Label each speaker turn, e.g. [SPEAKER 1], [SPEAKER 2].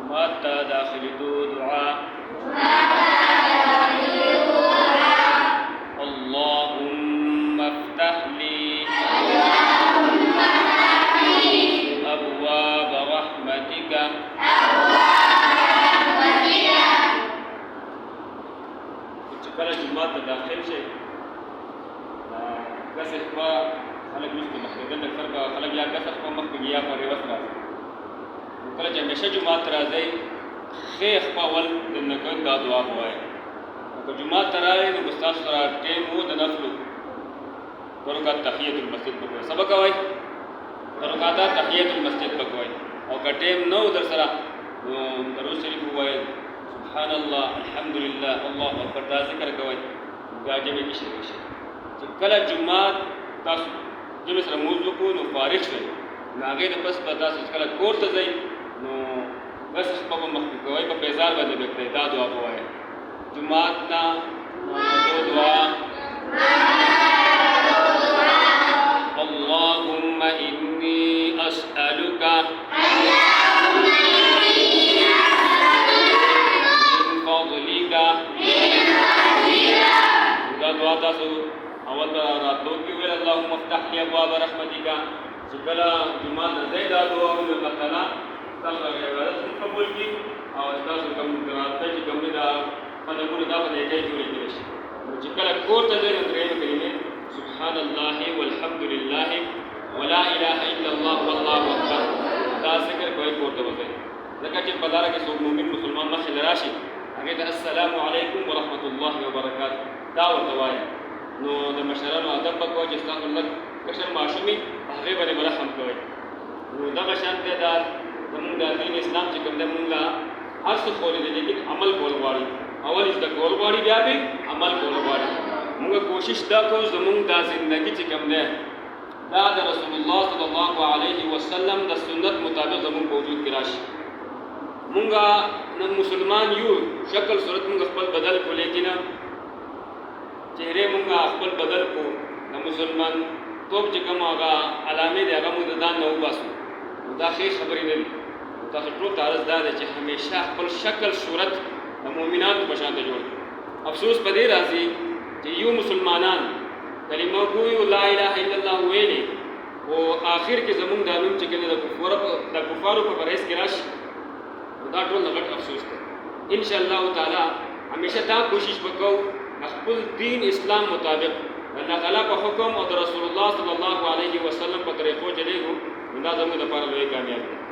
[SPEAKER 1] جمعات ته داخلېدو دعا اللهم افتح لي أبواب رحمتك چې کله جومات ته داخل شئ ګسې خوا خلک وروسته مخکېدل لږ فرق خلک یا ګسه خوا مخکې یا په ریوس راځي کله چې همیشه جومات ته راځئ ښې خوا ول دننه کوئ دا دعا به وایئ که جومات ته راغئ نو که ستاسو سره ټیم و د نفلو دو رکعات تحیت المسجد به کوئ څه به کوئ دو رکعات تحیت المسجد به کوئ او که ټیم نه و در سره نو درود شریف ووایئ سبحان الله الحمدلله الله اکبر دا ذکر کوئ بیا جمع کې شروع شي چې کله جومات تاسو جمع سره مونځ وکړو نو فارغ شئ نو هغې نه پس به تاسو کله کور ته ځئ نو بس شپه به مخکې کوئ په بیزار باندې به کړئ دا دعا به وایئ جومات نه دو دعا اللهم إني أسألك من فضلك دا دعا تاسو اول به راتلو کې ویل اللهم افتح لي ابواب رحمتك چې کله جومات ته ځئ دا دعا ووایئ الله تعالی تاسو عبادت قبول کړي او تاسو کوم راته چې کوم دا خلکونه دا په دې ځای جوړې کړي شي چې کله کور ته ځئ نو درېیمه کلمې سبحان الله والحمد لله ولا اله الا الله والله اکبر دا ذکر کوئ کور ته وځئ ځکه چې په لاره کې څوک مؤمن مسلمان مخې له راشي هغې ته السلام علیکم ورحمة الله وبرکاته دا ورته وایه نو د مشرانو ادب به کوئ چې ستاسو لږ کشر ماشوم وي هغې باندې به رحم کوئ نو دغه شان دی دا زمونږ د دین اسلام چې کوم دی مونږ له هر څه ښوولې دی لیکن عمل کول غواړي اول زده کول غواړي بیا به عمل کول غواړي مونږ کوشش دا کوو زمونږ دا زندګي چې کوم دی دا د رسول الله صلی الله علیه وسلم د سنت مطابق زمونږ په وجود کې راشي مونږ نن مسلمان یو شکل صورت مونږ خپل بدل کو لیکن چهره مونږ خپل بدل کو د مسلمان توپ چې کوم هغه علامې دی هغه مونږ د ځان نه وباسو دا ښې خبرې نه دي تاسو ټول ته عرض دا دی چې همیشه خپل شکل صورت د مؤمنانو په شان ته جوړ کړئ افسوس په دې راځي چې یو مسلمانان کلمه کوي لا اله الا الله ویلې او آخر کې زمونږ دا نوم چې کوم د کفارو په پرهیز کې راشي دا ټول غټ افسوس دی ان شاء الله تعالی همیشه دا کوشش وکړو خپل دین اسلام مطابق الله تعالی په حکم او د رسول الله صلی الله علیه وسلم په طریقو چلیږو دا زموږ لپاره لوی کامیابي ده